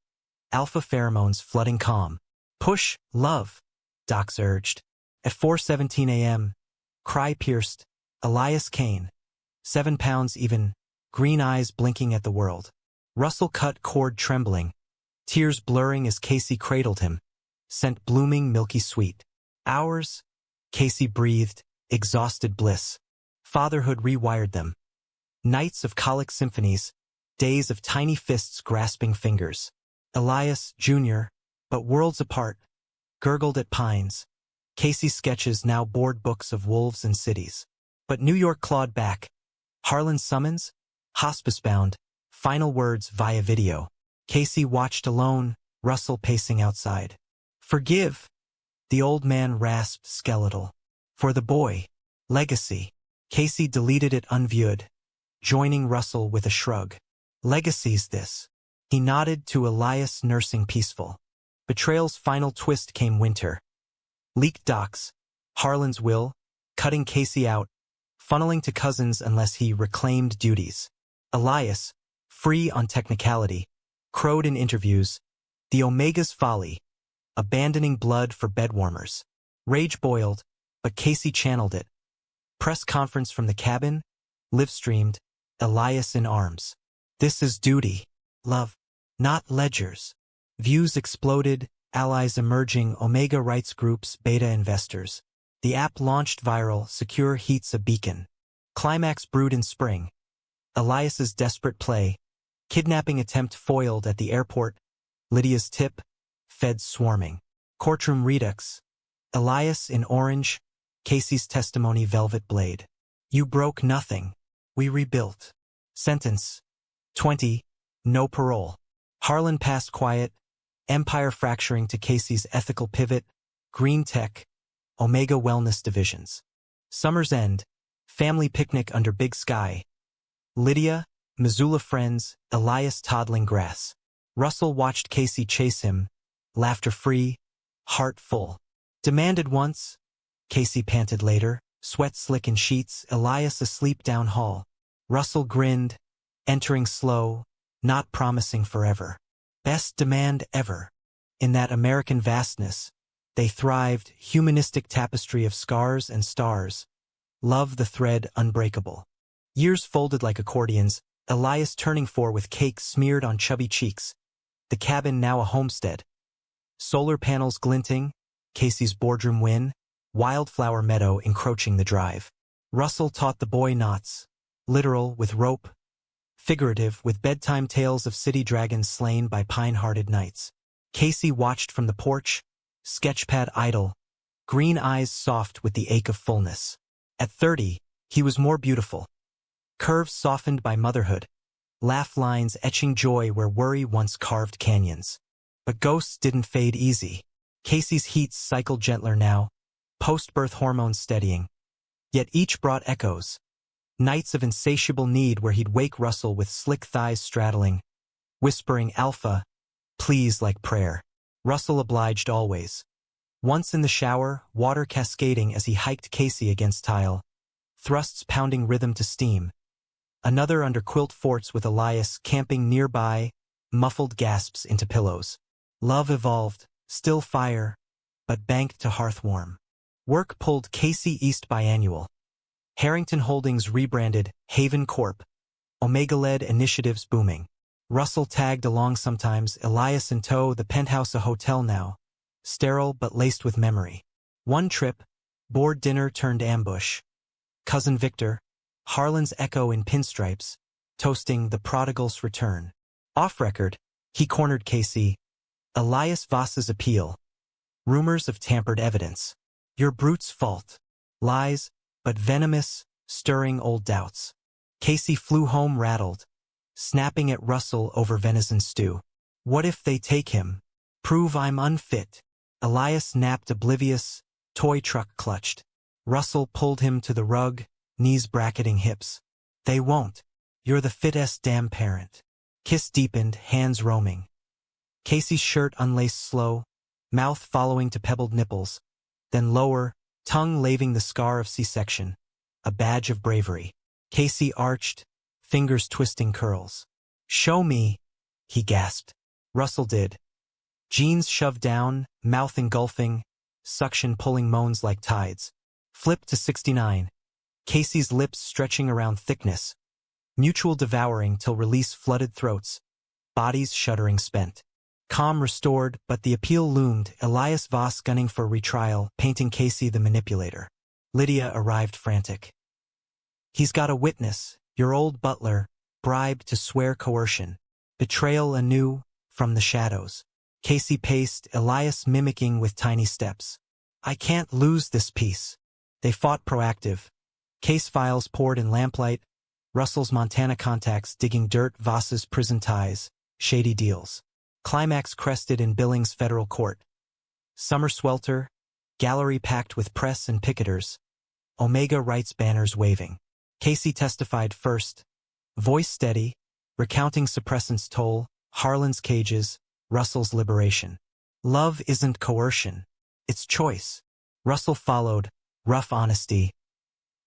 Alpha pheromones flooding calm. "Push, love," Docs urged. At 4:17 a.m., cry pierced, Elias Kane. 7 pounds even, green eyes blinking at the world. Russell cut cord trembling, tears blurring as Casey cradled him, scent blooming milky sweet. Hours? Casey breathed, exhausted bliss. Fatherhood rewired them. Nights of colic symphonies, days of tiny fists grasping fingers. Elias, Jr., but worlds apart, gurgled at pines. Casey's sketches now board books of wolves and cities. But New York clawed back. Harlan's summons? Hospice-bound. Final words via video. Casey watched alone, Russell pacing outside. "Forgive," the old man rasped, skeletal. "For the boy. Legacy." Casey deleted it unviewed, joining Russell with a shrug. "Legacy's this." He nodded to Elias nursing peaceful. Betrayal's final twist came winter. Leaked docs, Harlan's will, cutting Casey out, funneling to cousins unless he reclaimed duties. Elias, free on technicality, crowed in interviews, the Omega's folly, abandoning blood for bedwarmers. Rage boiled, but Casey channeled it. Press conference from the cabin, live-streamed, Elias in arms. "This is duty, love, not ledgers." Views exploded, allies emerging, Omega rights groups, beta investors. The app launched viral, secure heats a beacon. Climax brewed in spring. Elias's desperate play, kidnapping attempt foiled at the airport, Lydia's tip, feds swarming. Courtroom redux. Elias in orange, Casey's testimony velvet blade. "You broke nothing. We rebuilt." Sentence. 20. No parole. Harlan passed quiet, empire fracturing to Casey's ethical pivot, green tech, Omega wellness divisions. Summer's end, family picnic under big sky. Lydia, Missoula friends, Elias toddling grass. Russell watched Casey chase him, laughter-free, heart full. "Demanded once," Casey panted later, sweat slick in sheets, Elias asleep down hall. Russell grinned, entering slow, not promising forever. Best demand ever. In that American vastness, they thrived, humanistic tapestry of scars and stars. Love the thread unbreakable. Years folded like accordions, Elias turning 4 with cake smeared on chubby cheeks. The cabin now a homestead. Solar panels glinting, Casey's boardroom win, wildflower meadow encroaching the drive. Russell taught the boy knots, literal with rope, figurative with bedtime tales of city dragons slain by pine-hearted knights. Casey watched from the porch, sketchpad idle, green eyes soft with the ache of fullness. At 30, he was more beautiful. Curves softened by motherhood, laugh lines etching joy where worry once carved canyons. But ghosts didn't fade easy. Casey's heats cycled gentler now, post-birth hormones steadying. Yet each brought echoes. Nights of insatiable need where he'd wake Russell with slick thighs straddling, whispering alpha, please like prayer. Russell obliged always. Once in the shower, water cascading as he hiked Casey against tile, thrusts pounding rhythm to steam. Another under quilt forts with Elias camping nearby, muffled gasps into pillows. Love evolved, still fire, but banked to hearth warm. Work pulled Casey East biannual. Harrington Holdings rebranded Haven Corp. Omega-led initiatives booming. Russell tagged along sometimes, Elias in tow, the penthouse a hotel now. Sterile but laced with memory. One trip, board dinner turned ambush. Cousin Victor, Harlan's echo in pinstripes, toasting the prodigal's return. Off-record, he cornered Casey. Elias Voss's appeal. Rumors of tampered evidence. Your brute's fault. Lies, but venomous, stirring old doubts. Casey flew home rattled, snapping at Russell over venison stew. What if they take him? Prove I'm unfit. Elias napped oblivious, toy truck clutched. Russell pulled him to the rug, knees bracketing hips. They won't. You're the fittest damn parent. Kiss deepened, hands roaming. Casey's shirt unlaced slow, mouth following to pebbled nipples, then lower, tongue laving the scar of C-section, a badge of bravery. Casey arched, fingers twisting curls. Show me, he gasped. Russell did. Jeans shoved down, mouth engulfing, suction pulling moans like tides. Flipped to 69. Casey's lips stretching around thickness. Mutual devouring till release flooded throats. Bodies shuddering spent. Calm restored, but the appeal loomed, Elias Voss gunning for retrial, painting Casey the manipulator. Lydia arrived frantic. He's got a witness, your old butler, bribed to swear coercion. Betrayal anew, from the shadows. Casey paced, Elias mimicking with tiny steps. I can't lose this piece. They fought proactive. Case files poured in lamplight, Russell's Montana contacts digging dirt, Voss's prison ties, shady deals. Climax crested in Billings federal court. Summer swelter, gallery packed with press and picketers. Omega rights banners waving. Casey testified first. Voice steady, recounting suppressant's toll, Harlan's cages, Russell's liberation. Love isn't coercion. It's choice. Russell followed, rough honesty.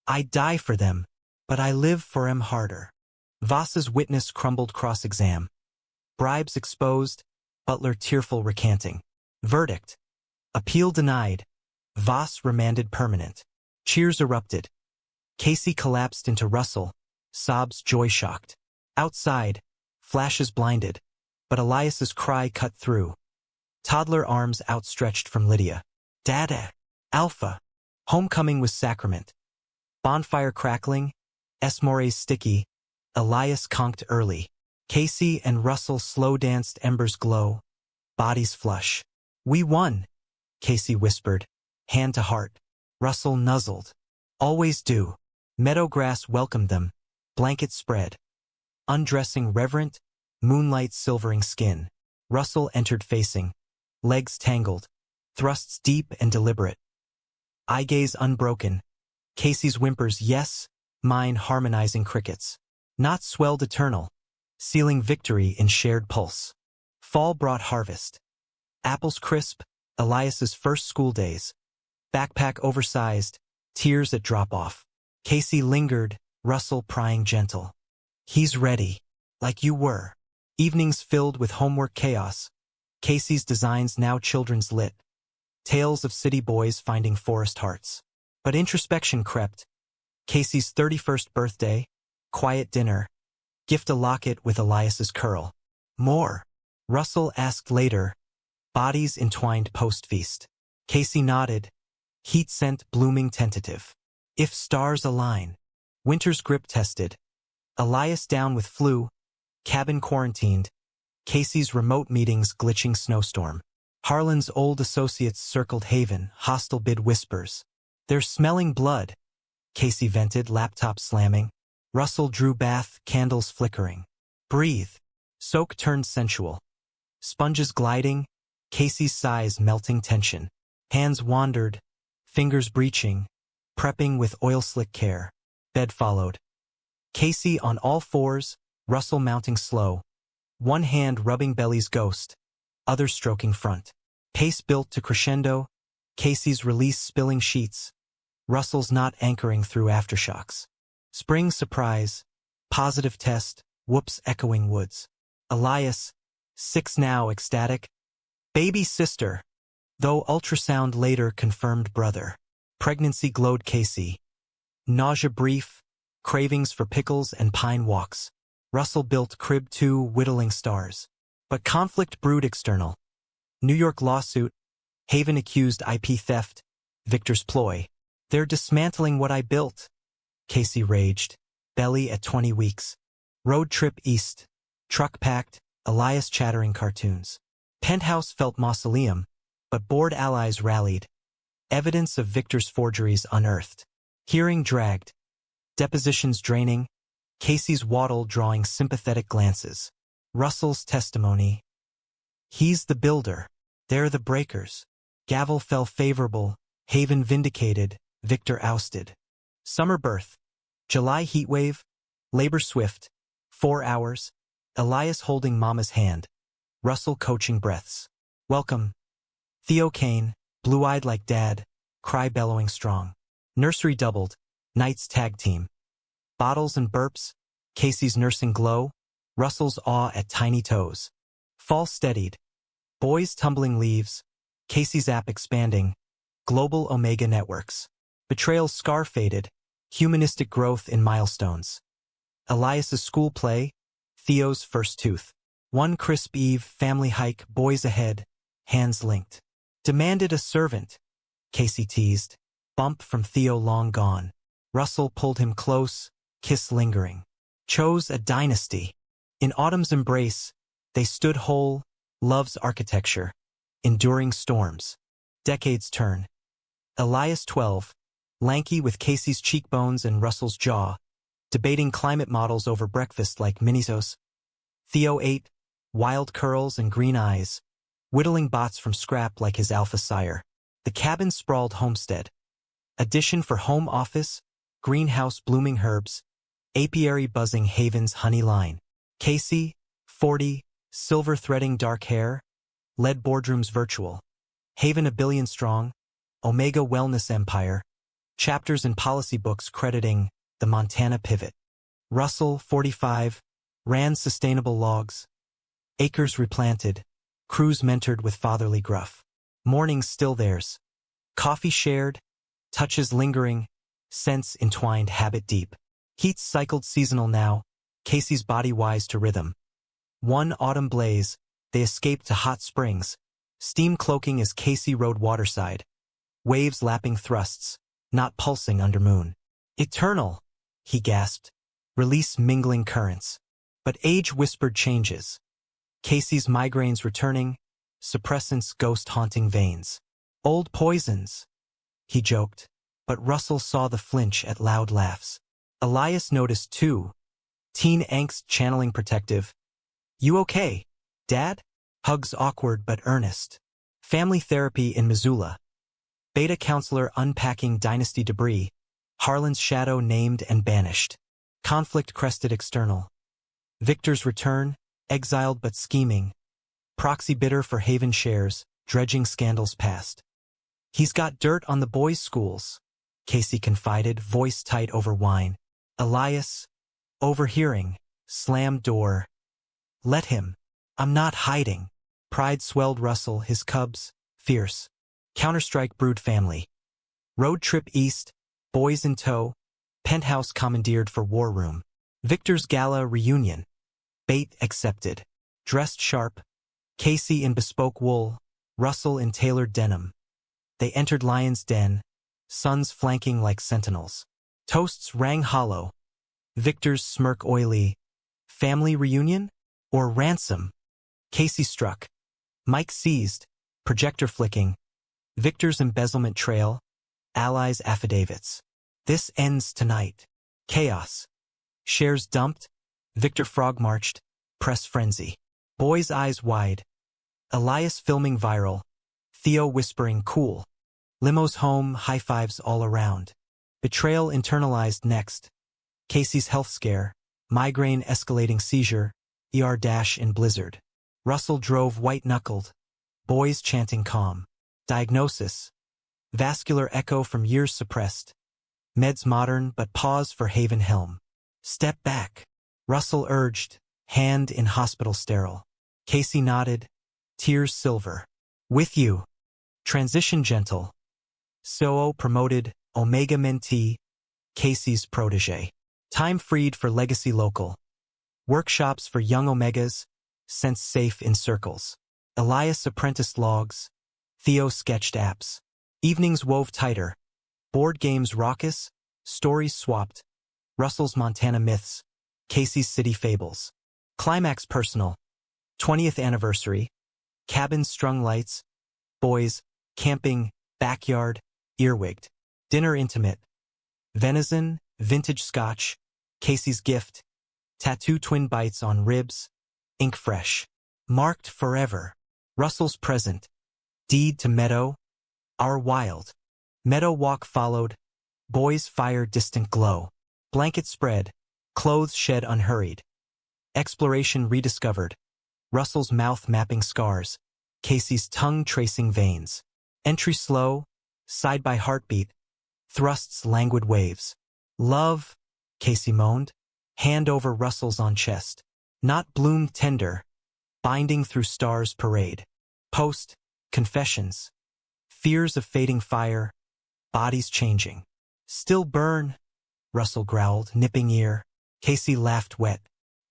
I die for them, but I live for 'em harder. Voss's witness crumbled cross-exam. Bribes exposed, Butler tearful recanting. Verdict. Appeal denied. Voss remanded permanent. Cheers erupted. Casey collapsed into Russell, sobs joy-shocked. Outside, flashes blinded, but Elias's cry cut through. Toddler arms outstretched from Lydia. Dada. Alpha. Homecoming was sacrament. Bonfire crackling, Esmores sticky, Elias conked early. Casey and Russell slow-danced, embers glow, bodies flush. We won, Casey whispered, hand to heart. Russell nuzzled. Always do. Meadow grass welcomed them, blanket spread. Undressing reverent, moonlight silvering skin. Russell entered facing, legs tangled, thrusts deep and deliberate. Eye gaze unbroken. Casey's whimpers yes, mine harmonizing crickets. Not swelled eternal. Sealing victory in shared pulse. Fall brought harvest. Apples crisp, Elias's first school days. Backpack oversized, tears at drop-off. Casey lingered, Russell prying gentle. He's ready, like you were. Evenings filled with homework chaos. Casey's designs now children's lit. Tales of city boys finding forest hearts. But introspection crept. Casey's 31st birthday, quiet dinner. Gift a locket with Elias's curl. More. Russell asked later. Bodies entwined post-feast. Casey nodded. Heat scent blooming tentative. If stars align. Winter's grip tested. Elias down with flu, cabin quarantined, Casey's remote meetings glitching snowstorm. Harlan's old associates circled Haven, hostile bid whispers. They're smelling blood, Casey vented, laptop slamming. Russell drew bath, candles flickering. Breathe. Soak turned sensual. Sponges gliding, Casey's sighs melting tension. Hands wandered, fingers breaching, prepping with oil-slick care. Bed followed. Casey on all fours, Russell mounting slow. One hand rubbing belly's ghost, other stroking front. Pace built to crescendo, Casey's release spilling sheets. Russell's not anchoring through aftershocks. Spring surprise, positive test, whoops echoing woods. Elias, 6 now ecstatic. Baby sister, though ultrasound later confirmed brother. Pregnancy glowed Casey. Nausea brief, cravings for pickles and pine walks. Russell built crib 2 whittling stars. But conflict brewed external. New York lawsuit, Haven accused IP theft, Victor's ploy. They're dismantling what I built, Casey raged. Belly at 20 weeks. Road trip east. Truck packed, Elias chattering cartoons. Penthouse felt mausoleum, but bored allies rallied. Evidence of Victor's forgeries unearthed. Hearing dragged. Depositions draining. Casey's waddle drawing sympathetic glances. Russell's testimony. He's the builder. They're the breakers. Gavel fell favorable. Haven vindicated. Victor ousted. Summer birth. July heatwave. Labor swift. 4 hours. Elias holding mama's hand. Russell coaching breaths. Welcome. Theo Kane, blue-eyed like dad, cry bellowing strong. Nursery doubled. Nights tag team. Bottles and burps. Casey's nursing glow. Russell's awe at tiny toes. Fall steadied. Boys tumbling leaves. Casey's app expanding. Global Omega networks. Betrayals scar faded. Humanistic growth in milestones. Elias's school play. Theo's first tooth. One crisp eve, family hike, boys ahead, hands linked. Demanded a servant, Casey teased. Bump from Theo long gone. Russell pulled him close, kiss lingering. Chose a dynasty. In autumn's embrace, they stood whole, love's architecture. Enduring storms. Decades turn. Elias 12, lanky with Casey's cheekbones and Russell's jaw, debating climate models over breakfast like Minisos. Theo 8, wild curls and green eyes, whittling bots from scrap like his alpha sire. The cabin sprawled homestead. Addition for home office, greenhouse blooming herbs, apiary buzzing Haven's honey line. Casey, 40, silver threading dark hair, led boardrooms virtual. Haven a billion strong, Omega wellness empire, chapters in policy books crediting the Montana pivot. Russell, 45, ran sustainable logs. Acres replanted, crews mentored with fatherly gruff. Mornings still theirs. Coffee shared, touches lingering, scents entwined habit deep. Heats cycled seasonal now, Casey's body wise to rhythm. One autumn blaze, they escaped to hot springs, steam cloaking as Casey rode waterside. Waves lapping thrusts, not pulsing under moon. Eternal, he gasped. Release mingling currents. But age whispered changes. Casey's migraines returning, suppressants ghost-haunting veins. Old poisons, he joked, but Russell saw the flinch at loud laughs. Elias noticed too, teen angst channeling protective. You okay, Dad? Hugs awkward but earnest. Family therapy in Missoula. Beta counselor unpacking dynasty debris. Harlan's shadow named and banished. Conflict crested external. Victor's return, exiled but scheming. Proxy bidder for Haven shares, dredging scandals past. He's got dirt on the boys' schools, Casey confided, voice tight over wine. Elias, overhearing, slammed door. Let him. I'm not hiding. Pride swelled Russell, his cubs, fierce. Counterstrike brewed family. Road trip east, boys in tow, penthouse commandeered for war room. Victor's gala reunion. Bait accepted. Dressed sharp. Casey in bespoke wool, Russell in tailored denim. They entered Lion's Den, suns flanking like sentinels. Toasts rang hollow. Victor's smirk oily. Family reunion? Or ransom? Casey struck. Mike seized. Projector flicking. Victor's embezzlement trail. Allies' affidavits. This ends tonight. Chaos. Shares dumped. Victor frog marched. Press frenzy. Boys' eyes wide. Elias filming viral. Theo whispering cool. Limo's home, high fives all around. Betrayal internalized next. Casey's health scare. Migraine escalating seizure. ER dash in blizzard. Russell drove white-knuckled. Boys chanting calm. Diagnosis. Vascular echo from years suppressed. Meds modern but pause for Haven Helm. Step back. Russell urged. Hand in hospital sterile. Casey nodded. Tears silver. With you. Transition gentle. SOO promoted. Omega mentee. Casey's protege. Time freed for legacy local. Workshops for young Omegas. Sense safe in circles. Elias apprenticed logs. Theo sketched apps. Evenings wove tighter. Board games raucous. Stories swapped. Russell's Montana myths. Casey's city fables. Climax personal. 20th anniversary. Cabins strung lights. Boys. Camping. Backyard. Earwigged. Dinner intimate. Venison. Vintage scotch. Casey's gift. Tattoo twin bites on ribs. Ink fresh. Marked forever. Russell's present. Deed to meadow. Our wild. Meadow walk followed. Boys fire distant glow. Blanket spread. Clothes shed unhurried. Exploration rediscovered. Russell's mouth mapping scars. Casey's tongue tracing veins. Entry slow. Side by heartbeat. Thrusts languid waves. Love, Casey moaned. Hand over Russell's on chest. Not bloomed tender. Binding through stars parade. Post, confessions. Fears of fading fire. Bodies changing. Still burn, Russell growled, nipping ear. Casey laughed wet.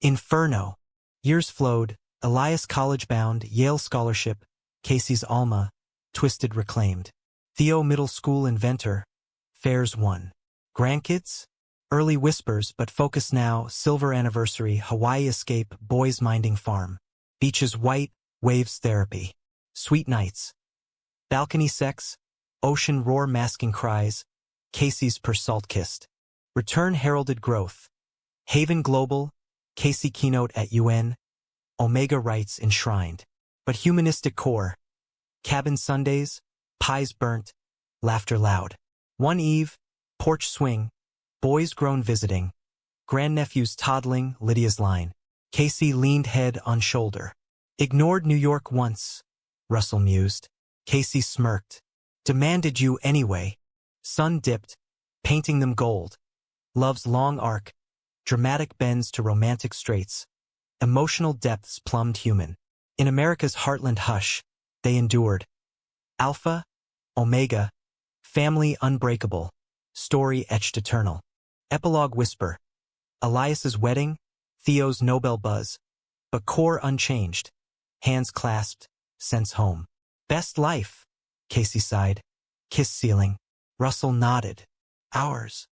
Inferno. Years flowed. Elias college-bound, Yale scholarship. Casey's Alma. Twisted reclaimed. Theo middle school inventor. Fairs won. Grandkids? Early whispers, but focus now. Silver anniversary. Hawaii escape. Boys minding farm. Beaches white. Waves therapy. Sweet nights. Balcony sex. Ocean roar masking cries. Casey's per salt kissed. Return heralded growth. Haven global. Casey keynote at UN. Omega rights enshrined. But humanistic core. Cabin Sundays. Pies burnt. Laughter loud. One eve. Porch swing. Boys grown visiting. Grandnephews toddling. Lydia's line. Casey leaned head on shoulder. Ignored New York once. Russell mused. Casey smirked. Demanded you anyway. Sun dipped. Painting them gold. Love's long arc. Dramatic bends to romantic straits. Emotional depths plumbed human. In America's heartland hush, they endured. Alpha, Omega, family unbreakable, story etched eternal. Epilogue whisper. Elias's wedding, Theo's Nobel buzz, but core unchanged. Hands clasped, sense home. Best life, Casey sighed. Kiss ceiling. Russell nodded. Ours.